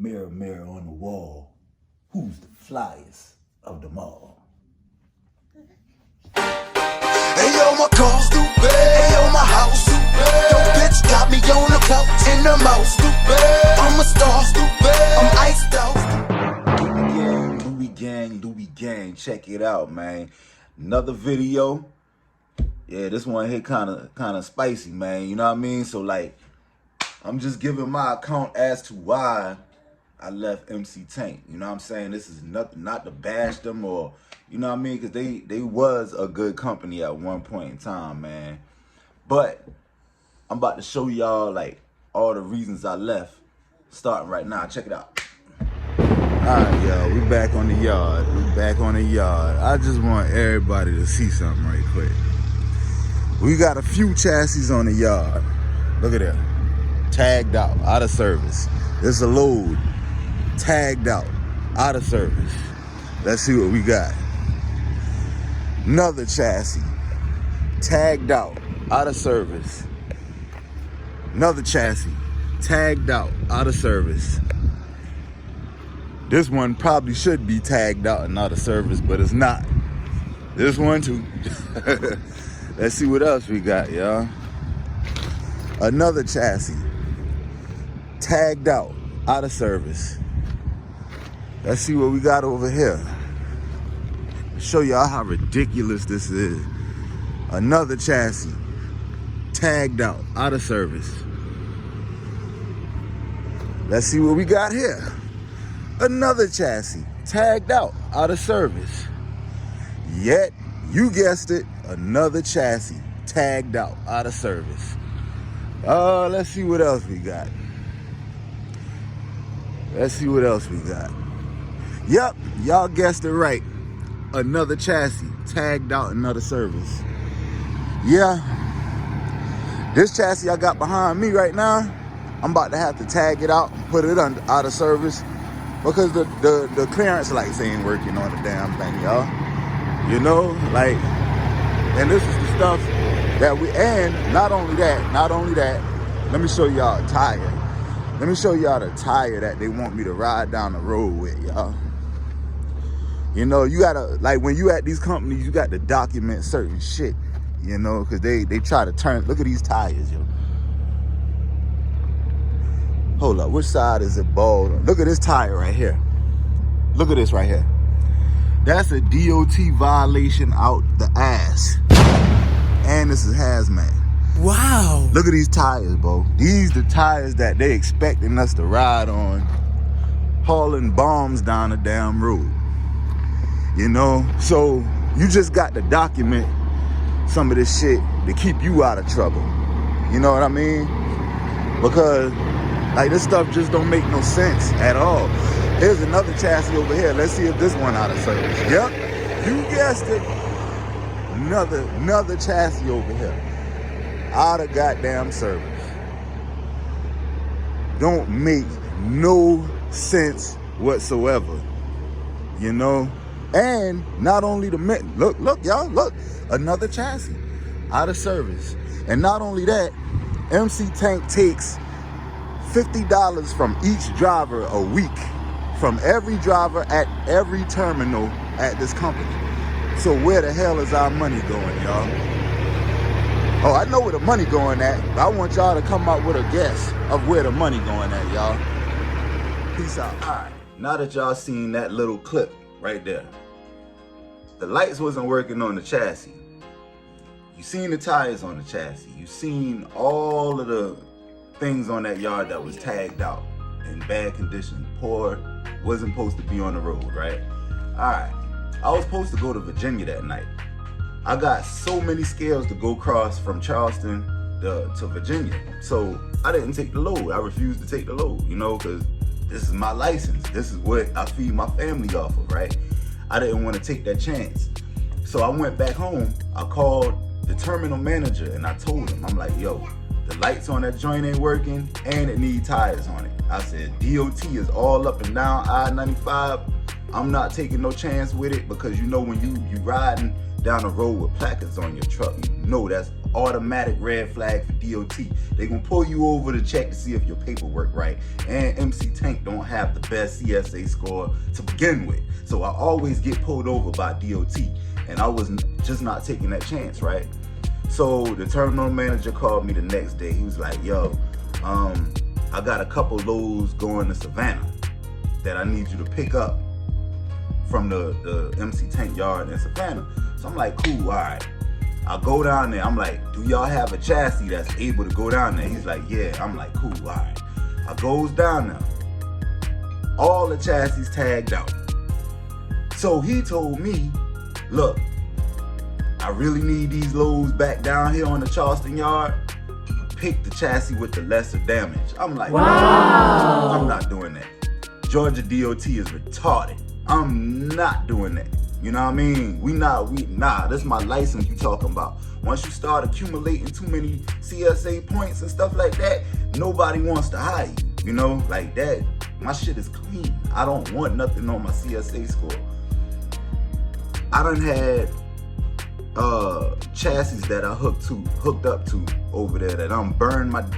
Mirror, mirror on the wall, who's the flyest of them all? Hey yo, my car's stupid. Hey yo, my house stupid. Yo, bitch got me on the couch in the mouth stupid. I'm a star stupid. I'm iced out. Louis gang, check it out, man. Another video. Yeah, this one hit kind of spicy, man. You know what I mean? So like, I'm just giving my account as to why I left MC Tank. You know what I'm saying? This is not to bash them or, you know what I mean? Because they was a good company at one point in time, man. But I'm about to show y'all like all the reasons I left, starting right now. Check it out. Alright, y'all, we back on the yard. I just want everybody to see something right quick. We got a few chassis on the yard. Look at that. Tagged out of service. It's a load. Tagged out of service. Let's see what we got. Another chassis. Tagged out of service. Another chassis. Tagged out of service. This one probably should be tagged out and out of service, but it's not. This one too. Let's see what else we got, y'all. Another chassis. Tagged out of service. Let's see what we got over here. Show y'all how ridiculous this is. Another chassis. Tagged out of service. Let's see what we got here. Another chassis, tagged out of service. Yet, you guessed it, another chassis, tagged out of service. Let's see what else we got. Yep, y'all guessed it right. Another chassis, tagged out another service. Yeah, this chassis I got behind me right now, I'm about to have to tag it out and put it out of service, because the clearance lights ain't working on the damn thing, y'all. You know, like, and this is the stuff that and not only that, let me show y'all a tire. Let me show y'all the tire that they want me to ride down the road with, y'all. You know, you gotta, like, when you at these companies, you got to document certain shit, you know, because they try to turn, look at these tires, yo. Hold up, which side is it bald on? Look at this tire right here. Look at this right here. That's a DOT violation out the ass. And this is hazmat. Wow. Look at these tires, bro. These the tires that they expecting us to ride on, hauling bombs down the damn road. You know? So you just got to document some of this shit to keep you out of trouble. You know what I mean? Because like, this stuff just don't make no sense at all. There's another chassis over here. Let's see if this one out of service. Yep, you guessed it. Another chassis over here. Out of goddamn service. Don't make no sense whatsoever. You know? And not only look, y'all, look. Another chassis out of service. And not only that, MC Tank takes $50 from each driver a week, from every driver at every terminal at this company. So where the hell is our money going, y'all? Oh, I know where the money going at, but I want y'all to come up with a guess of where the money going at, y'all. Peace out. All right, now that y'all seen that little clip right there, the lights wasn't working on the chassis. You seen the tires on the chassis. You seen all of the things on that yard that was tagged out in bad condition, poor, wasn't supposed to be on the road, right? All right, I was supposed to go to Virginia that night. I got so many scales to go across from Charleston to Virginia, so I didn't take the load. I refused to take the load, you know, because this is my license. This is what I feed my family off of, right? I didn't want to take that chance. So I went back home. I called the terminal manager and I told him, I'm like, yo, the lights on that joint ain't working and it need tires on it. I said, DOT is all up and down I-95. I'm not taking no chance with it, because you know when you riding down the road with placards on your truck, you know that's automatic red flag for DOT. They gonna pull you over to check to see if your paperwork right. And MC Tank don't have the best CSA score to begin with. So I always get pulled over by DOT. And I was just not taking that chance, right? So the terminal manager called me the next day. He was like, yo, I got a couple loads going to Savannah that I need you to pick up from the MC Tank yard in Savannah. So I'm like, cool, all right. I go down there. I'm like, do y'all have a chassis that's able to go down there? He's like, yeah. I'm like, cool, all right. I goes down there. All the chassis tagged out. So he told me, look, I really need these loads back down here on the Charleston yard. Pick the chassis with the lesser damage. I'm like, wow. I'm not doing that. Georgia DOT is retarded. I'm not doing that. You know what I mean? Nah, this is my license you talking about. Once you start accumulating too many CSA points and stuff like that, nobody wants to hire you. You know, like that, my shit is clean. I don't want nothing on my CSA score. I done had chassis that I hooked up to over there that I'm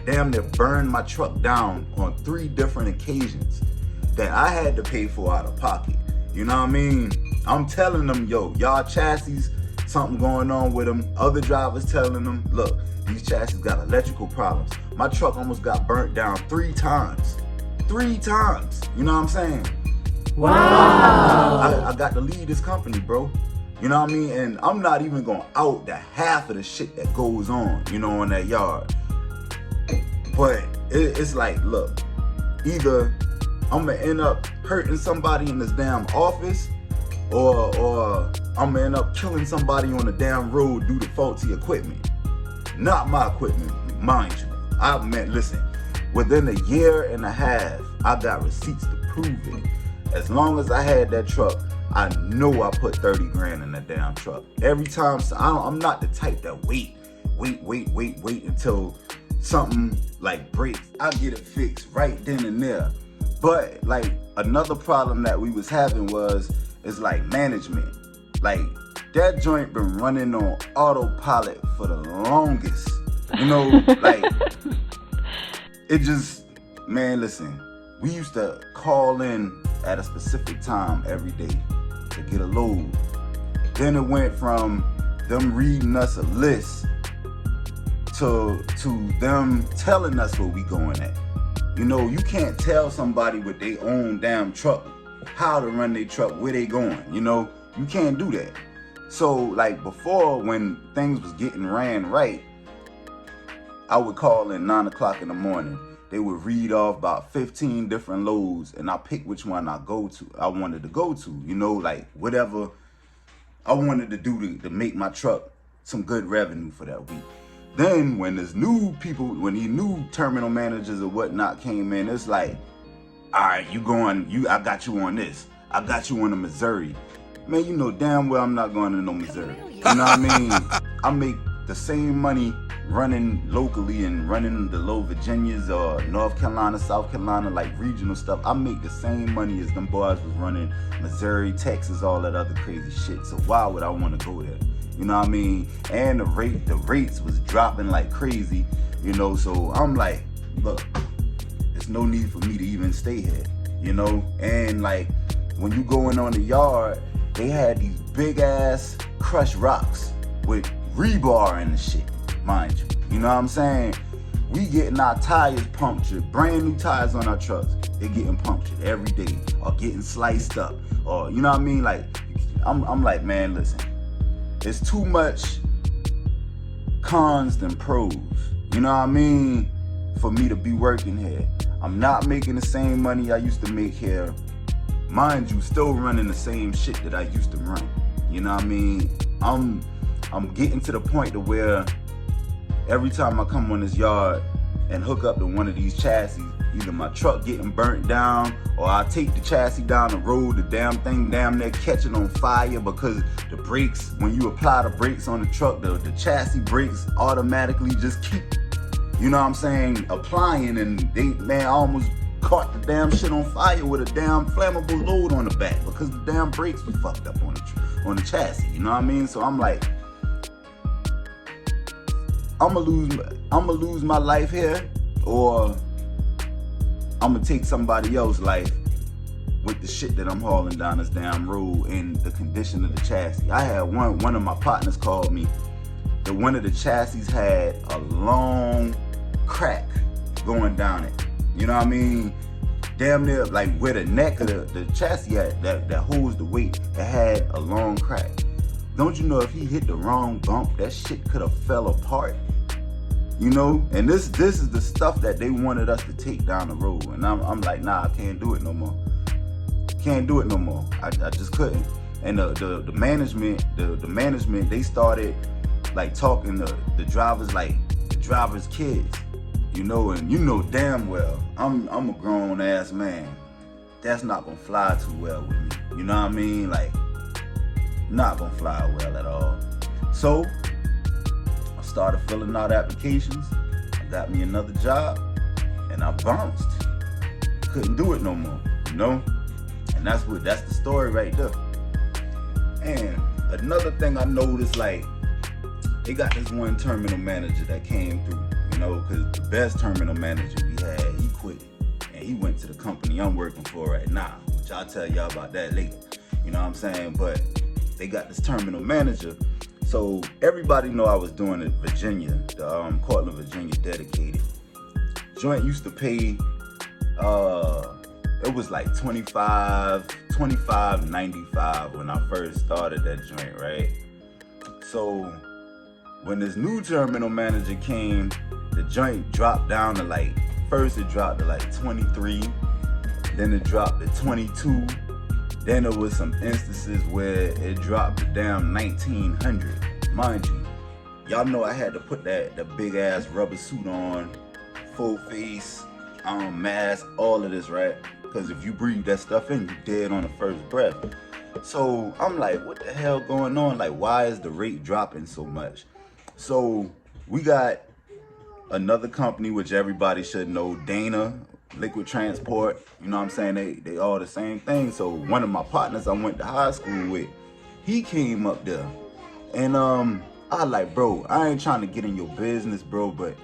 damn near burned my truck down on 3 different occasions that I had to pay for out of pocket. You know what I mean? I'm telling them, yo, y'all chassis, something going on with them. Other drivers telling them, look, these chassis got electrical problems. My truck almost got burnt down 3 times. 3 times. You know what I'm saying? Wow. I got to leave this company, bro. You know what I mean? And I'm not even gonna out the half of the shit that goes on, you know, on that yard. But it's like, look, either I'm gonna end up hurting somebody in this damn office, or I'm gonna end up killing somebody on the damn road due to faulty equipment. Not my equipment, mind you. Listen, within a year and a half, I got receipts to prove it. As long as I had that truck, I know I put 30 grand in that damn truck. Every time, I'm not the type that wait until something like breaks. I get it fixed right then and there. But like another problem that we was having is like management. Like that joint been running on autopilot for the longest. You know, like it just, man, listen, we used to call in at a specific time every day to get a load. Then it went from them reading us a list to them telling us where we going at. You know, you can't tell somebody with their own damn truck how to run their truck, where they going. You know, you can't do that. So like before, when things was getting ran right, I would call in 9 o'clock in the morning. They would read off about 15 different loads, and I pick which one I wanted to go to, you know, like whatever I wanted to do to make my truck some good revenue for that week. Then when these new terminal managers or whatnot came in, it's like, all right, I got you on this. I got you on the Missouri. Man, you know damn well I'm not going to no Missouri. You know what I mean? I make the same money running locally and running the low Virginias or North Carolina, South Carolina, like regional stuff. I make the same money as them boys was running Missouri, Texas, all that other crazy shit. So why would I want to go there? You know what I mean? And the rates was dropping like crazy, you know, so I'm like, look, there's no need for me to even stay here, you know? And like, when you go in on the yard, they had these big ass crushed rocks with rebar in the shit, mind you. You know what I'm saying? We getting our tires punctured, brand new tires on our trucks. They getting punctured every day or getting sliced up, or you know what I mean? Like, I'm like, man, listen, it's too much cons than pros. You know what I mean? For me to be working here. I'm not making the same money I used to make here. Mind you, still running the same shit that I used to run. You know what I mean? I'm getting to the point to where every time I come on this yard and hook up to one of these chassis, either my truck getting burnt down or I take the chassis down the road, the damn thing damn near catching on fire because the brakes, when you apply the brakes on the truck, the chassis brakes automatically just keep, you know what I'm saying, applying, and they, man, I almost caught the damn shit on fire with a damn flammable load on the back because the damn brakes were fucked up on the chassis, you know what I mean? So I'm like, I'ma lose my life here, or I'ma take somebody else's life with the shit that I'm hauling down this damn road and the condition of the chassis. I had one of my partners called me that one of the chassis had a long crack going down it. You know what I mean? Damn near like where the neck of the chassis at that holds the weight, it had a long crack. Don't you know if he hit the wrong bump, that shit could have fell apart? You know? And this is the stuff that they wanted us to take down the road. And I'm like, nah, I can't do it no more. Can't do it no more. I just couldn't. And the management, they started like talking to the drivers like the drivers' kids. You know, and you know damn well I'm a grown ass man. That's not gonna fly too well with me. You know what I mean? Like, not gonna fly well at all. So I started filling out applications. I got me another job, and I bounced. Couldn't do it no more. You know, and that's the story right there. And another thing I noticed, like, they got this one terminal manager that came through. You know, because the best terminal manager we had, he quit. And he went to the company I'm working for right now, which I'll tell y'all about that later. You know what I'm saying? But they got this terminal manager. So everybody know I was doing it Virginia, the Cortland, Virginia dedicated. Joint used to pay, it was like $25.95 when I first started that joint, right? So when this new terminal manager came, the joint dropped down to like, first it dropped to like 23, then it dropped to 22, then there was some instances where it dropped to down 1900. Mind you, y'all know I had to put that big ass rubber suit on, full face, mask, all of this, right? Because if you breathe that stuff in, you dead on the first breath. So I'm like, what the hell going on? Like, why is the rate dropping so much? So we got another company, which everybody should know, Dana Liquid Transport. You know what I'm saying? They all the same thing. So one of my partners I went to high school with, he came up there. And I like, bro, I ain't trying to get in your business, bro, but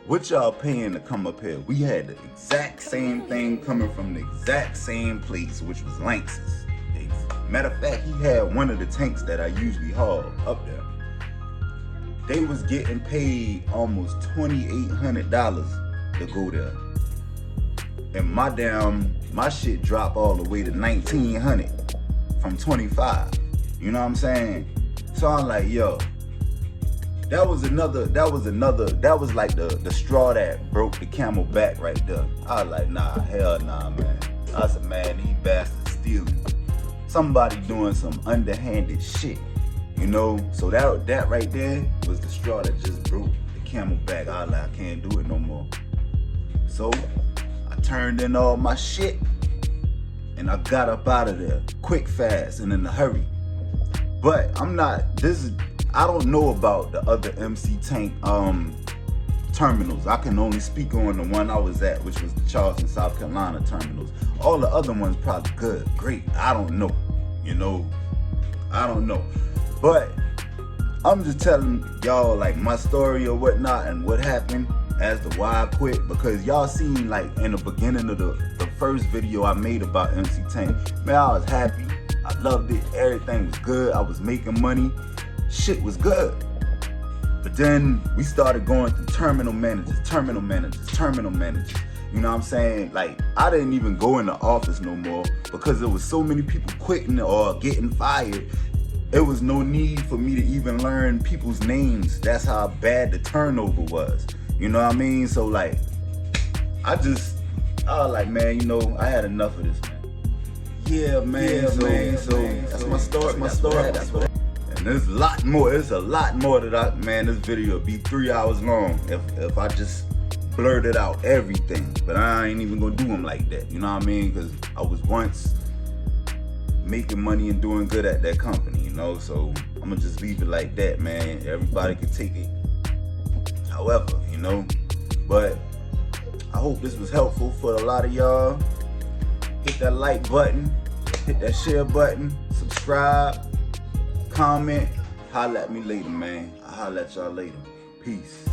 what y'all paying to come up here? We had the exact same thing coming from the exact same place, which was Lanxess. Matter of fact, he had one of the tanks that I usually haul up there. They was getting paid almost $2,800 to go there. And my shit dropped all the way to $1,900 from $25. You know what I'm saying? So I'm like, yo, that was like the straw that broke the camel back right there. I was like, nah, hell nah, man. I said, man, these bastards stealing. Somebody doing some underhanded shit. You know, so that right there was the straw that just broke the camel back. I was like, I can't do it no more. So I turned in all my shit and I got up out of there quick, fast, and in a hurry. But I don't know about the other MC Tank terminals. I can only speak on the one I was at, which was the Charleston, South Carolina terminals. All the other ones probably good, great. I don't know, you know, I don't know. But I'm just telling y'all like my story or whatnot and what happened as to why I quit, because y'all seen like in the beginning of the first video I made about MC Tank. Man, I was happy. I loved it. Everything was good. I was making money. Shit was good. But then we started going through terminal managers. You know what I'm saying? Like, I didn't even go in the office no more because there was so many people quitting or getting fired. It was no need for me to even learn people's names. That's how bad the turnover was. You know what I mean? So like, I was like, man, you know, I had enough of this, man. Yeah, man. So that's my story. That's what. And there's a lot more. There's a lot more that this video would be 3 hours long if I just blurted out everything. But I ain't even gonna do them like that. You know what I mean? Because I was once making money and doing good at that company, you know? So I'm gonna just leave it like that, man. Everybody can take it however, you know? But I hope this was helpful for a lot of y'all. Hit that like button, hit that share button, subscribe, comment, holla at me later, man. I'll holla at y'all later. Peace.